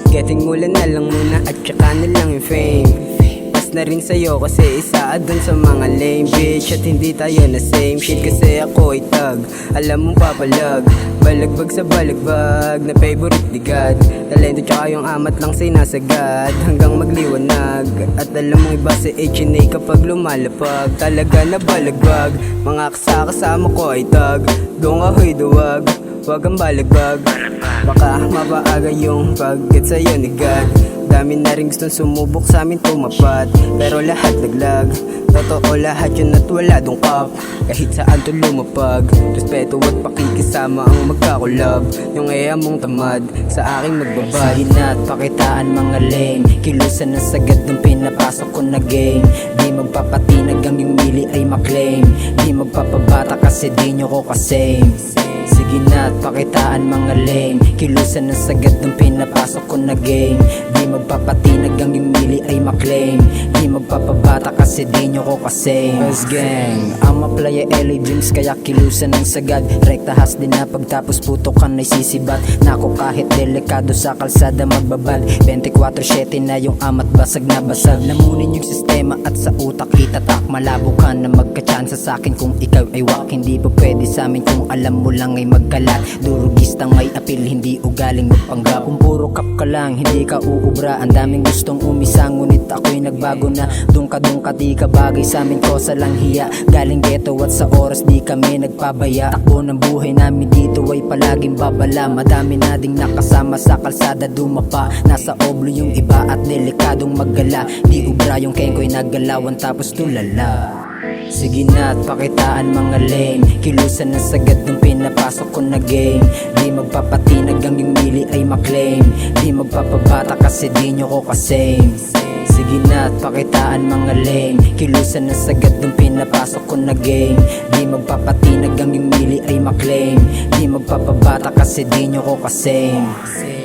Getting mula na lang muna at saka na lang yung fame. Pas na rin sa'yo kasi isa dun sa mga lame bitch. At hindi tayo na same shit kasi ako ay tag. Alam mong papalag, balagbag sa balagbag na favorite ni God. Talento tsaka yung amat lang sinasagad hanggang magliwanag. At alam mong iba si H&A kapag lumalapag. Talaga na balagbag, mga kasama ko ay tag. Doon ahoy duwag, wag ang balagbag. Baka mapaaga yung pag-get sa'yo ni God. Dami na rin gustong sumubok sa amin tumapat, pero lahat naglag. Totoo lahat yun at wala dong kap. Kahit saan to lumapag, respeto at pakikisama ang magkakulab. Yung mong tamad sa aking magbabad. Sige na at pakitaan mga lame, kilusan na sagad nung pinapasok ko na game. Di magpapatinag ang yung mili ay maklaim. Di magpapabata kasi di nyo ko kasame. Sige na at pakitaan mga lame, kilusan na sagad nung pinapasok ko na game. Di magpapatinag ang yung mili ay maklaim. Di magpapabata kasi di nyo ko kasame. Buzz gang, ang maplaya LA dreams kaya kilusan ng sagad. Rekta has din na pagtapos putokan ay sisibat. Nako kahit delikado sa kalsada magbabad. 24/7 na yung amat basag na basag. Namunin yung sistema at sa utak itatak. Malabo ka na magkachansa sa akin kung ikaw ay wak. Hindi pa pwede sa amin kung alam mo lang ay magkalat. Durugistang may apil, hindi ugaling magpanggap. Kung puro kap ka lang, hindi ka uubra. Ang daming gustong umisa, ngunit ako'y nagbago na. Doon ka di ka bagay sa amin, kosa lang hiya. Galing ghetto at sa oras di kami nagpabaya. Takbo ng buhay namin dito ay palaging babala. Madami na ding nakasama sa kalsada dumapa. Nasa oblo yung iba at delikadong maggala. Di ubra yung kengko'y naggalawan tapos tulala. Sige na at pakitaan mga lame, kilusan na sagad nung pinapasok ko na game. Di magpapatinag ang yung mili ay maklaim. Di magpapabata kasi di nyo ko kasame. Sige na at pakitaan mga lame, kilusan na sagad nung pinapasok ko na game. Di magpapatinag ang yung mili ay maklaim. Di magpapabata kasi di nyo ko kasame.